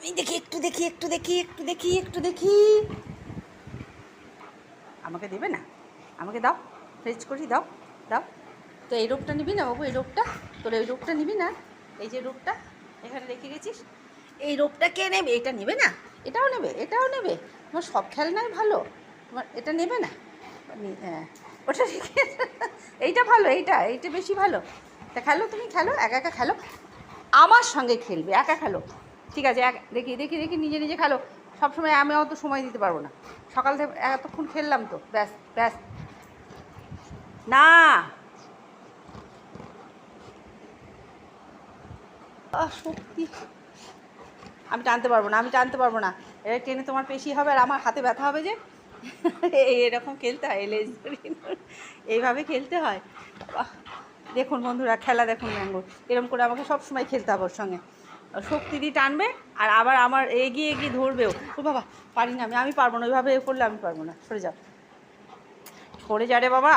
আমি দেখি একটু দেখি। আমাকে দেবে না? আমাকে দাও, ফ্রেজ করি, দাও দাও। তো এই রোগটা নিবি না বাবু? এই রোগটা তোর, এই রোগটা নিবি না? এই যে রোগটা এখানে রেখে গেছিস, এই রোগটা কে নেবে? এটা নেবে না? এটাও নেবে, এটাও নেবে? তোমার সব খেলনাই ভালো, তোমার এটা নেবে না? হ্যাঁ, ওটা রেখে এইটা ভালো, এইটা এইটা বেশি ভালো। তা খেলো, তুমি খেলো, একা একা খেলো, আমার সঙ্গে খেলবে, একা খেলো। ঠিক আছে, দেখি নিজে নিজে খেলো। সবসময় আমি অত সময় দিতে পারবো না, সকাল থেকে এতক্ষণ খেললাম তো, ব্যাস ব্যাস। না, সত্যি আমি টানতে পারবো না। এটা টেনে তোমার পেশি হবে আর আমার হাতে ব্যথা হবে যে। এরকম খেলতে হয়, লেজ এইভাবে খেলতে হয়। দেখুন বন্ধুরা, খেলা দেখুন ম্যাঙ্গো, এরকম করে আমাকে সব সময় খেলতে হবে ওর সঙ্গে। শক্তি দিয়ে টানবে আর আবার আমার এগিয়ে ধরবেও। ও বাবা, পারি না আমি পারবো না, ওইভাবে করলে আমি পারবো না। সরে যাও, সরে যা রে বাবা,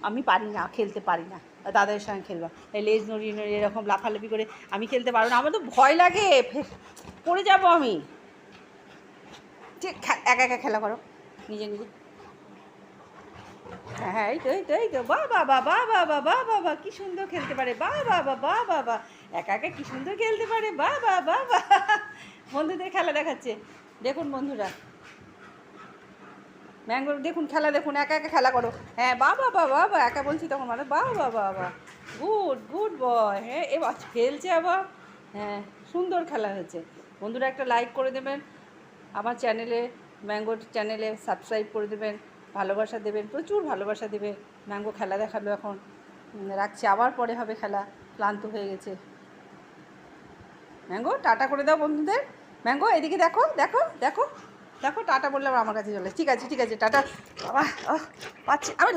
আমি পারি না, খেলতে পারি না। দাদার সঙ্গে খেলবা, এই লেজ নড়িয়ে এরকম লাফালাফি করে আমি খেলতে পারবো না, আমার তো ভয় লাগে, পড়ে যাবো আমি। ঠিক, একা একা খেলা করো নিজে নিজে। হ্যাঁ, এই তো বাবা কি সুন্দর খেলতে পারে, বাবা একা একা কি সুন্দর খেলতে পারে, বাবা বন্ধুদের খেলা দেখাচ্ছে। দেখুন বন্ধুরা, ম্যাঙ্গোর দেখুন খেলা, দেখুন একা একা খেলা করো। হ্যাঁ, বাবা একা বলছি তখন মানে বাবা গুড বয়। হ্যাঁ, এবার খেলছে আবার। হ্যাঁ, সুন্দর খেলা হয়েছে। বন্ধুরা একটা লাইক করে দেবেন, আমার চ্যানেলে, ম্যাঙ্গোর চ্যানেলে সাবস্ক্রাইব করে দেবেন, ভালোবাসা দেবেন, প্রচুর ভালোবাসা দেবে। ম্যাঙ্গো খেলা দেখালো এখন, রাখছি, আবার পরে হবে খেলা, ক্লান্ত হয়ে গেছে। ম্যাঙ্গো টাটা করে দাও বন্ধুদের। ম্যাঙ্গো এদিকে দেখো দেখো দেখো দেখো, টাটা বললে আবার আমার কাছে চলে। ঠিক আছে টাটা। বাবা পাচ্ছি আমি।